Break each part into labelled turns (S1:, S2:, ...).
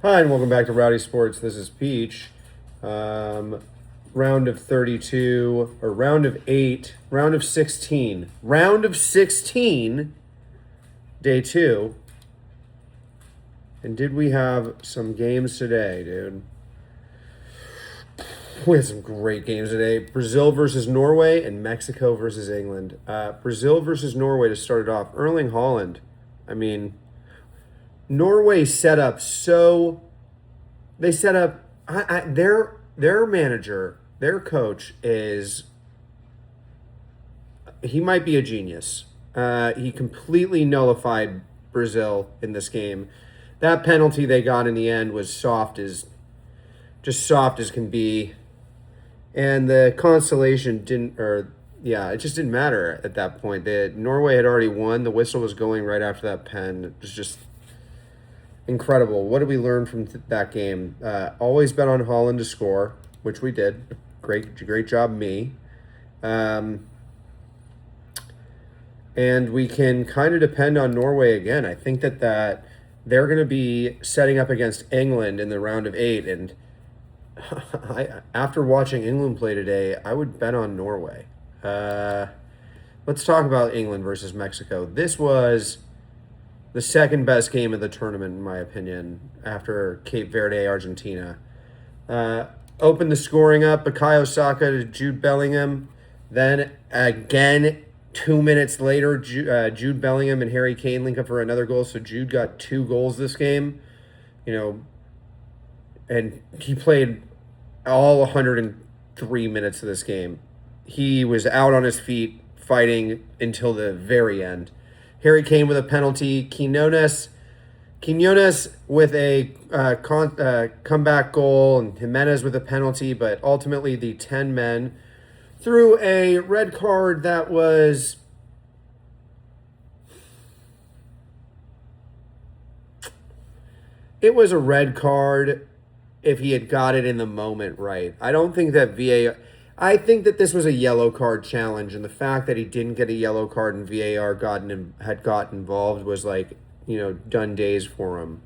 S1: Hi, and welcome back to Rowdy Sports. This is Peach. Round of 32, or round of 8, round of 16. Round of 16, day 2. And did we have some games today, dude? We had some great games today. Brazil versus Norway and Mexico versus England. Brazil versus Norway to start it off. Erling Haaland. I mean, Norway set up so... They set up... Their manager, their coach is... He might be a genius. He completely nullified Brazil in this game. That penalty they got in the end was soft as can be. And the consolation it just didn't matter at that point. Norway had already won. The whistle was going right after that pen. It was just incredible. What did we learn from that game? Always bet on Haaland to score, which we did. Great job, me. And we can kind of depend on Norway again. I think that they're going to be setting up against England in the round of 8. And after watching England play today, I would bet on Norway. Let's talk about England versus Mexico. This was the second best game of the tournament, in my opinion, after Cape Verde, Argentina. Opened the scoring up, Bukayo Saka to Jude Bellingham. Then again, 2 minutes later, Jude Bellingham and Harry Kane link up for another goal. So Jude got 2 goals this game. And he played all 103 minutes of this game. He was out on his feet fighting until the very end. Harry Kane with a penalty. Quinones with a comeback goal, and Jimenez with a penalty, but ultimately the 10 men threw a red card that was... It was a red card if he had got it in the moment right. I don't think that VAR... I think that this was a yellow card challenge, and the fact that he didn't get a yellow card and VAR had got involved was done days for him.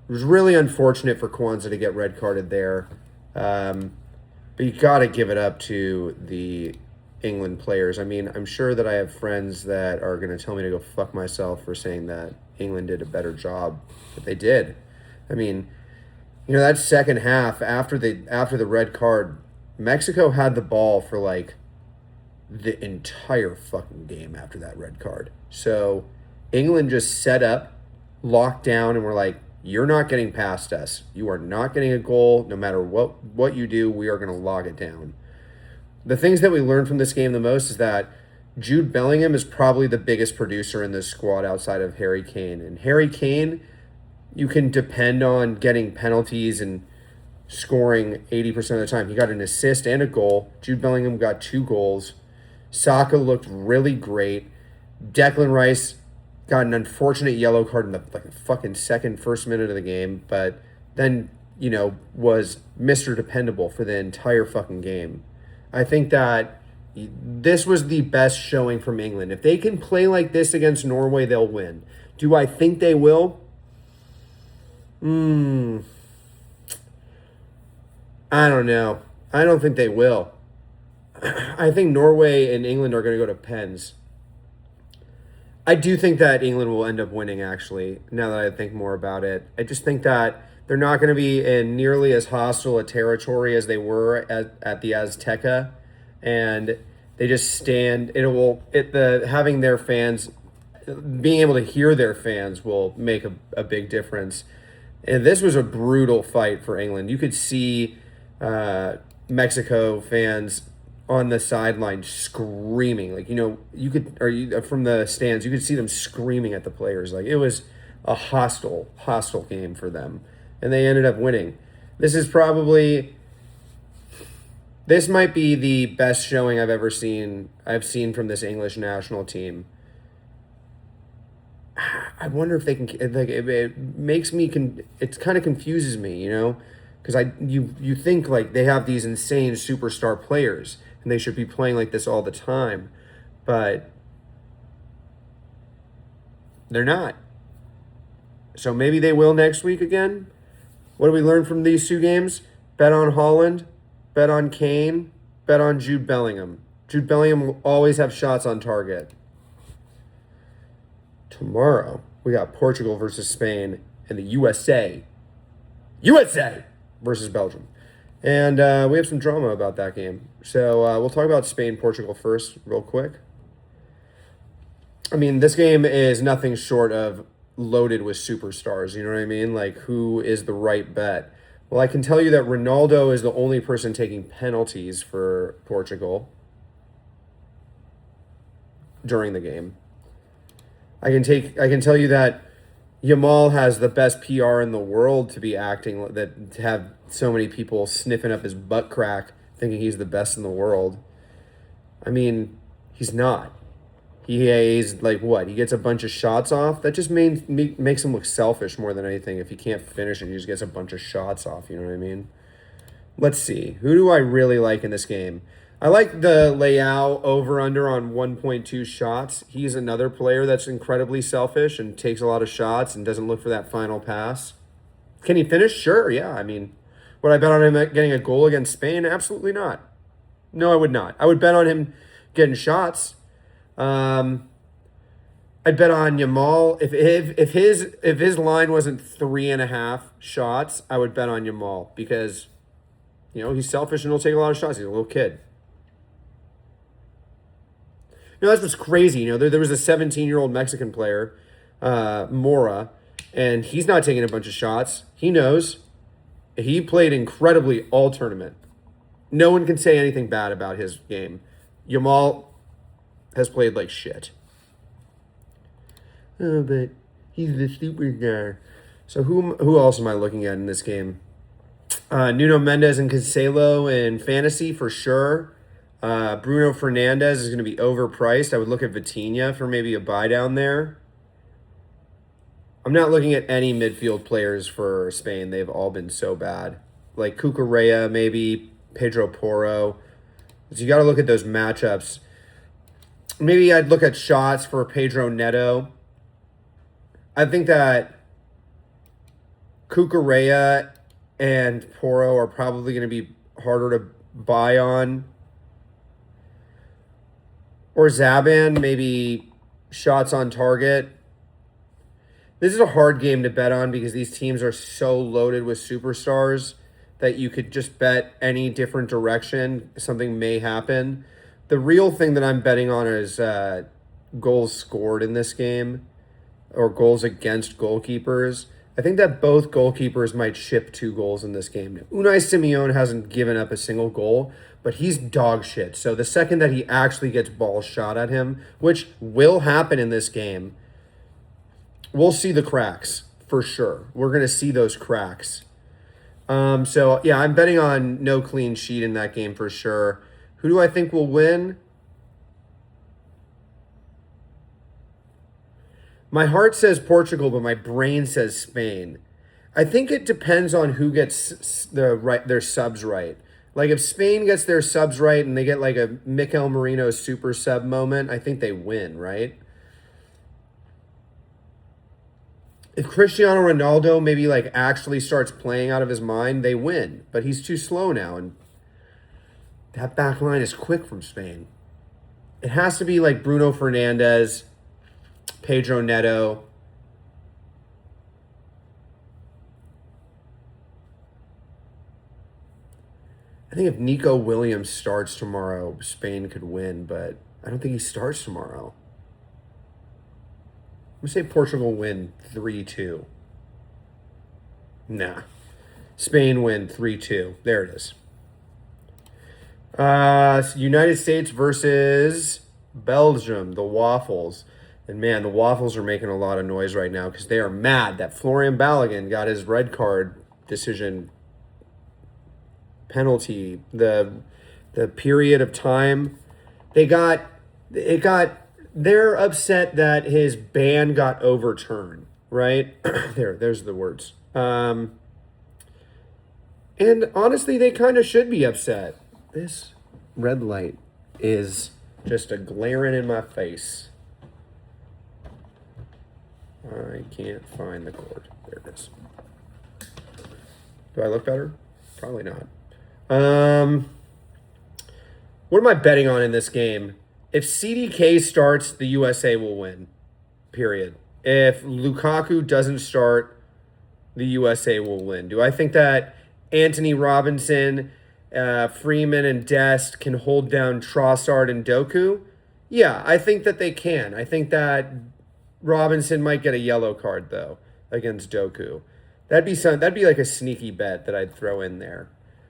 S1: It was really unfortunate for Kwanzaa to get red carded there. But you got to give it up to the England players. I mean, I'm sure that I have friends that are going to tell me to go fuck myself for saying that England did a better job, but they did. I mean, that second half after the red card, Mexico had the ball for the entire fucking game after that red card. So England just set up, locked down, and were like, you're not getting past us. You are not getting a goal. No matter what you do, we are going to log it down. The things that we learned from this game the most is that Jude Bellingham is probably the biggest producer in this squad outside of Harry Kane. And Harry Kane, you can depend on getting penalties and scoring 80% of the time. He got an assist and a goal. Jude Bellingham got 2 goals. Saka looked really great. Declan Rice got an unfortunate yellow card in the fucking first minute of the game, but then, was Mr. Dependable for the entire fucking game. I think that this was the best showing from England. If they can play like this against Norway, they'll win. Do I think they will? I don't know. I don't think they will. I think Norway and England are going to go to pens. I do think that England will end up winning, actually, now that I think more about it. I just think that they're not going to be in nearly as hostile a territory as they were at the Azteca. And they just stand... having their fans... Being able to hear their fans will make a big difference. And this was a brutal fight for England. You could see Mexico fans on the sideline screaming. From the stands, you could see them screaming at the players. It was a hostile game for them. And they ended up winning. This might be the best showing I've seen from this English national team. I wonder if they can, it makes me, it kind of confuses me, because you think they have these insane superstar players and they should be playing like this all the time, but they're not. So maybe they will next week again. What do we learn from these two games? Bet on Holland, bet on Kane, bet on Jude Bellingham. Jude Bellingham will always have shots on target. Tomorrow, we got Portugal versus Spain and the USA. USA versus Belgium. And we have some drama about that game. So we'll talk about Spain-Portugal first real quick. I mean, this game is nothing short of loaded with superstars. You know what I mean? Like, who is the right bet? Well, I can tell you that Ronaldo is the only person taking penalties for Portugal during the game. I can tell you that Yamal has the best PR in the world to be acting that, to have so many people sniffing up his butt crack thinking he's the best in the world. I mean, he's not. He's like what? He gets a bunch of shots off. That just makes him look selfish more than anything. If he can't finish and he just gets a bunch of shots off, you know what I mean? Let's see. Who do I really like in this game? I like the Leao over-under on 1.2 shots. He's another player that's incredibly selfish and takes a lot of shots and doesn't look for that final pass. Can he finish? Sure, yeah. I mean, would I bet on him getting a goal against Spain? Absolutely not. No, I would not. I would bet on him getting shots. I'd bet on Yamal. If his line wasn't 3.5 shots, I would bet on Yamal because, you know, he's selfish and he'll take a lot of shots. He's a little kid. You know, that's what's crazy. You know, there was a 17-year-old Mexican player, Mora, and he's not taking a bunch of shots. He knows. He played incredibly all tournament. No one can say anything bad about his game. Yamal has played like shit. Oh, but he's the superstar. So who else am I looking at in this game? Nuno Mendes and Cancelo in fantasy for sure. Bruno Fernandes is going to be overpriced. I would look at Vitinha for maybe a buy down there. I'm not looking at any midfield players for Spain. They've all been so bad. Like Cucurella, maybe Pedro Porro. So you got to look at those matchups. Maybe I'd look at shots for Pedro Neto. I think that Cucurella and Porro are probably going to be harder to buy on. Or Zaban, maybe shots on target. This is a hard game to bet on because these teams are so loaded with superstars that you could just bet any different direction. Something may happen. The real thing that I'm betting on is goals scored in this game or goals against goalkeepers. I think that both goalkeepers might ship 2 goals in this game. Unai Simon hasn't given up a single goal, but he's dog shit. So the second that he actually gets balls shot at him, which will happen in this game, we'll see the cracks for sure. We're going to see those cracks. So, yeah, I'm betting on no clean sheet in that game for sure. Who do I think will win? My heart says Portugal, but my brain says Spain. I think it depends on who gets their subs right. Like if Spain gets their subs right and they get like a Mikel Merino super sub moment, I think they win, right? If Cristiano Ronaldo maybe like actually starts playing out of his mind, they win. But he's too slow now, and that back line is quick from Spain. It has to be like Bruno Fernandes, Pedro Neto. I think if Nico Williams starts tomorrow, Spain could win, but I don't think he starts tomorrow. I'm going to say Portugal win 3-2. Nah. Spain win 3-2. There it is. United States versus Belgium, the Waffles. And man, the Waffles are making a lot of noise right now because they are mad that Florian Balogun got his red card decision penalty. The period of time they're upset that his ban got overturned, right? There's the words. And honestly, they kind of should be upset. This red light is just a glaring in my face. I can't find the cord. There it is. Do I look better? Probably not. What am I betting on in this game? If CDK starts, the USA will win. Period. If Lukaku doesn't start, the USA will win. Do I think that Anthony Robinson, Freeman, and Dest can hold down Trossard and Doku? Yeah, I think that they can. I think that Robinson might get a yellow card though against Doku. That'd be like a sneaky bet that I'd throw in there.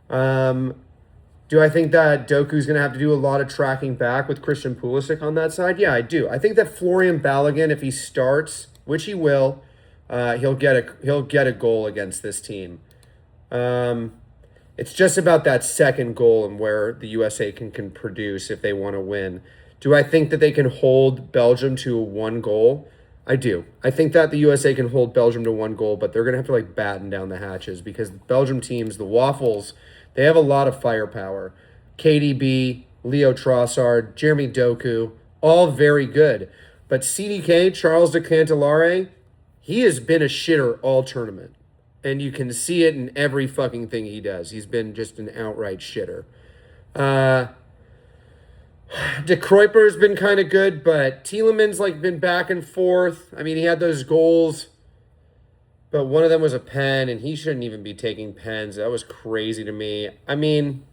S1: Do I think that Doku's going to have to do a lot of tracking back with Christian Pulisic on that side? Yeah, I do. I think that Florian Balogun, if he starts, which he will, he'll get a goal against this team. It's just about that second goal and where the USA can produce if they want to win. Do I think that they can hold Belgium to a 1 goal? I do. I think that the USA can hold Belgium to 1 goal, but they're going to have to batten down the hatches because the Belgium teams, the Waffles, they have a lot of firepower. KDB, Leo Trossard, Jeremy Doku, all very good. But CDK, Charles de Cantelare, he has been a shitter all tournament. And you can see it in every fucking thing he does. He's been just an outright shitter. De Kuyper's been kind of good, but Tielemans been back and forth. I mean, he had those goals, but one of them was a pen, and he shouldn't even be taking pens. That was crazy to me. I mean,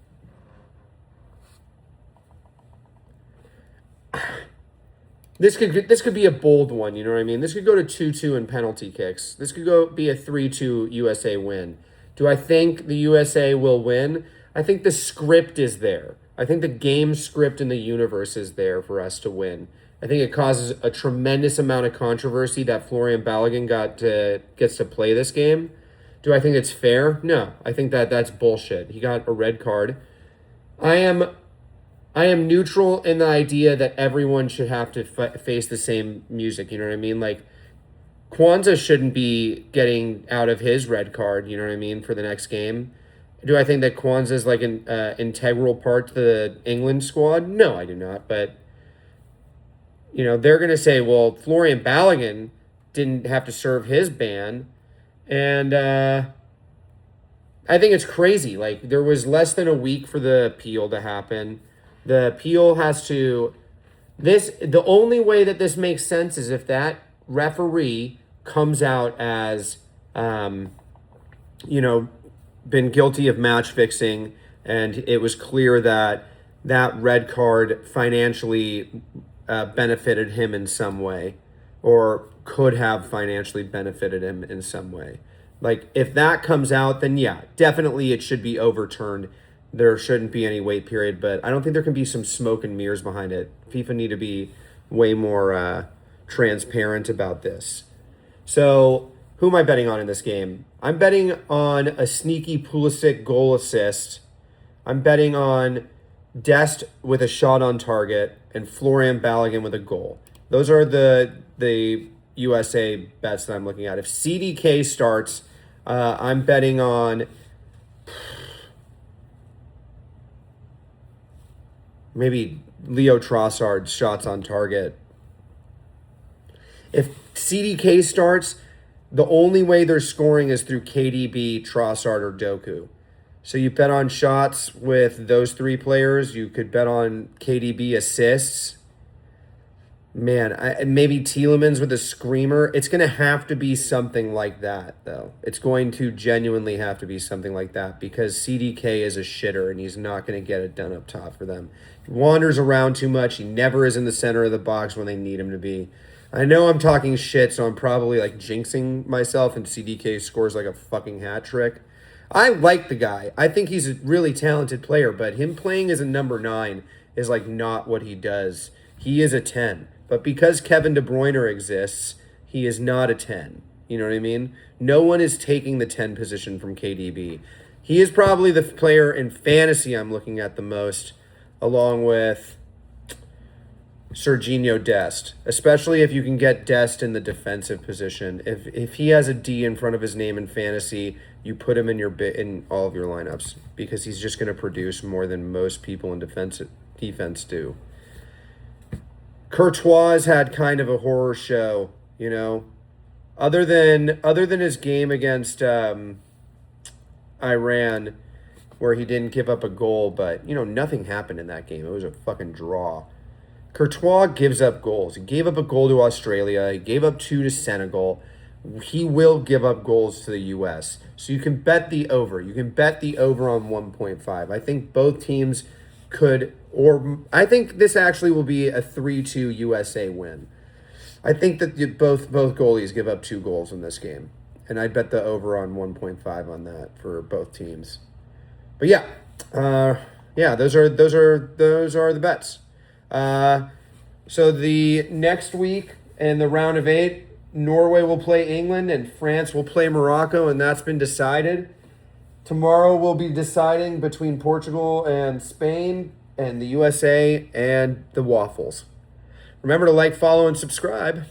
S1: this could be a bold one, you know what I mean? This could go to 2-2 in penalty kicks. This could be a 3-2 USA win. Do I think the USA will win? I think the script is there. I think the game script in the universe is there for us to win. I think it causes a tremendous amount of controversy that Florian Balogun gets to play this game. Do I think it's fair? No. I think that's bullshit. He got a red card. I am neutral in the idea that everyone should have to face the same music, you know what I mean? Kwanzaa shouldn't be getting out of his red card, you know what I mean, for the next game. Do I think that Kwanzaa is an integral part to the England squad? No, I do not. But, they're going to say, well, Florian Balogun didn't have to serve his ban. And I think it's crazy. There was less than a week for the appeal to happen. The appeal has to... The only way that this makes sense is if that referee comes out as, been guilty of match fixing, and it was clear that red card financially benefited him in some way, or could have financially benefited him in some way. If that comes out, then yeah, definitely it should be overturned. There shouldn't be any wait period, but I don't think there can be some smoke and mirrors behind it. FIFA need to be way more transparent about this. So, who am I betting on in this game? I'm betting on a sneaky Pulisic goal assist. I'm betting on Dest with a shot on target and Florian Balogun with a goal. Those are the USA bets that I'm looking at. If CDK starts, I'm betting on maybe Leo Trossard shots on target. If CDK starts, the only way they're scoring is through KDB, Trossard, or Doku. So you bet on shots with those 3 players. You could bet on KDB assists. Man, maybe Tielemans with a screamer. It's going to have to be something like that, though. It's going to genuinely have to be something like that because CDK is a shitter and he's not going to get it done up top for them. He wanders around too much. He never is in the center of the box when they need him to be. I know I'm talking shit, so I'm probably jinxing myself, and CDK scores a fucking hat trick. I like the guy. I think he's a really talented player, but him playing as a number 9 is not what he does. He is a 10. But because Kevin De Bruyne exists, he is not a 10. You know what I mean? No one is taking the 10 position from KDB. He is probably the player in fantasy I'm looking at the most, along with Serginho Dest, especially if you can get Dest in the defensive position. If he has a D in front of his name in fantasy, you put him in all of your lineups because he's just going to produce more than most people in defense do. Courtois had kind of a horror show, Other than his game against Iran, where he didn't give up a goal, but nothing happened in that game. It was a fucking draw. Courtois gives up goals. He gave up a goal to Australia. He gave up 2 to Senegal. He will give up goals to the U.S. So you can bet the over. You can bet the over on 1.5. I think both teams could, or I think this actually will be a 3-2 USA win. I think that both goalies give up 2 goals in this game. And I'd bet the over on 1.5 on that for both teams. But yeah, those are the bets. So the next week in the round of 8, Norway will play England and France will play Morocco, and that's been decided. Tomorrow we'll be deciding between Portugal and Spain and the USA and the Waffles. Remember to like, follow, and subscribe.